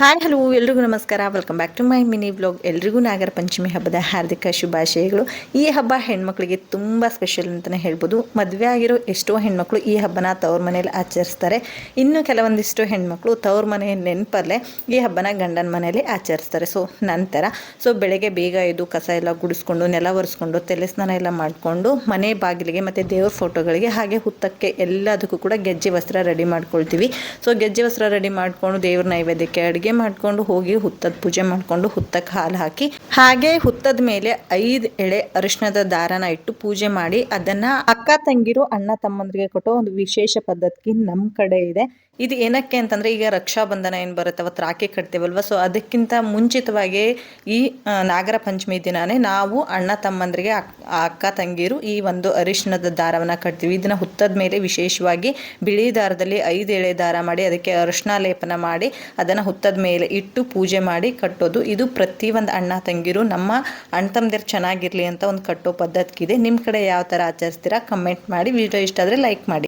Hi hello ಎಲ್ರಿಗೂ ನಮಸ್ಕಾರ. Welcome back to my mini vlog. ಎಲ್ರಿಗೂ ನಾಗರ ಪಂಚಮಿ ಹಬ್ಬದ ಹಾರ್ದಿಕ ಶುಭಾಶಯಗಳು. ಈ ಹಬ್ಬ ಹೆಣ್ಮಕ್ಳಿಗೆ ತುಂಬ ಸ್ಪೆಷಲ್ ಅಂತಲೇ ಹೇಳ್ಬೋದು. ಮದುವೆ ಆಗಿರೋ ಎಷ್ಟೋ ಹೆಣ್ಮಕ್ಳು ಈ ಹಬ್ಬನ ತವ್ರ ಮನೇಲಿ ಆಚರಿಸ್ತಾರೆ. ಇನ್ನು ಕೆಲವೊಂದಿಷ್ಟು ಹೆಣ್ಮಕ್ಳು ತವ್ರ ಮನೆ ನೆನಪಲ್ಲೇ ಈ ಹಬ್ಬನ ಗಂಡನ ಮನೇಲಿ ಆಚರಿಸ್ತಾರೆ. ಸೊ ಬೆಳಗ್ಗೆ ಬೇಗ ಎದ್ದು ಕಸ ಎಲ್ಲ ಗುಡಿಸ್ಕೊಂಡು ನೆಲ ಒರೆಸ್ಕೊಂಡು ತಲೆ ಸ್ನಾನ ಎಲ್ಲ ಮಾಡಿಕೊಂಡು ಮನೆ ಬಾಗಿಲಿಗೆ ಮತ್ತು ದೇವ್ರ ಫೋಟೋಗಳಿಗೆ ಹಾಗೆ ಹುತ್ತಕ್ಕೆ ಎಲ್ಲದಕ್ಕೂ ಕೂಡ ಗೆಜ್ಜೆ ವಸ್ತ್ರ ರೆಡಿ ಮಾಡ್ಕೊಳ್ತೀವಿ. ಸೊ ಗೆಜ್ಜೆ ವಸ್ತ್ರ ರೆಡಿ ಮಾಡಿಕೊಂಡು ದೇವ್ರ ನೈವೇದ್ಯಕ್ಕೆ ಅಡುಗೆ ಮಾಡ್ಕೊಂಡು ಹೋಗಿ ಹುತ್ತದ ಪೂಜೆ ಮಾಡಿಕೊಂಡು ಹುತ್ತಕ್ಕೆ ಹಾಲು ಹಾಕಿ ಹಾಗೆ ಹುತ್ತದ ಮೇಲೆ 5 ಎಳೆ ಅರಿಶಿಣದ ದಾರನ ಇಟ್ಟು ಪೂಜೆ ಮಾಡಿ ಅದನ್ನ ಅಕ್ಕ ತಂಗಿರು ಅಣ್ಣ ತಮ್ಮಂದ್ರಿಗೆ ಕೊಟ್ಟೋ ಒಂದು ವಿಶೇಷ ಪದ್ಧತಿ ನಮ್ಮ ಕಡೆ ಇದೆ. ಇದು ಏನಕ್ಕೆ ಅಂತಂದ್ರೆ ಈಗ ರಕ್ಷಾ ಬಂಧನ ಏನು ಬರುತ್ತೆ ಅವತ್ತು ರಾಖಿ ಕಟ್ತೇವಲ್ವ. ಸೊ ಅದಕ್ಕಿಂತ ಮುಂಚಿತವಾಗಿ ಈ ನಾಗರ ಪಂಚಮಿ ದಿನಾನೇ ನಾವು ಅಣ್ಣ ತಮ್ಮಂದ್ರಿಗೆ ಅಕ್ಕ ತಂಗಿರು ಈ ಒಂದು ಅರಿಶಿಣದ ದಾರವನ್ನ ಕಟ್ತೀವಿ. ಇದನ್ನ ಹುತ್ತದ ಮೇಲೆ ವಿಶೇಷವಾಗಿ ಬಿಳಿ ದಾರದಲ್ಲಿ 5 ಎಳೆ ದಾರ ಮಾಡಿ ಅದಕ್ಕೆ ಅರಿಶಿಣ ಲೇಪನ ಮಾಡಿ ಅದನ್ನ ಹುತ್ತದ ಮೇಲೆ ಇಟ್ಟು ಪೂಜೆ ಮಾಡಿ ಕಟ್ಟೋದು. ಇದು ಪ್ರತಿಯೊಂದು ಅಣ್ಣ ತಂಗಿರು ನಮ್ಮ ಅಣ್ಣ ತಮ್ಮದಿರು ಚೆನ್ನಾಗಿರ್ಲಿ ಅಂತ ಒಂದು ಕಟ್ಟೋ ಪದ್ಧತಿ ಇದೆ. ನಿಮ್ಮ ಕಡೆ ಯಾವ ಥರ ಆಚರಿಸ್ತೀರಾ ಕಮೆಂಟ್ ಮಾಡಿ. ವಿಡಿಯೋ ಇಷ್ಟ ಆದರೆ ಲೈಕ್ ಮಾಡಿ.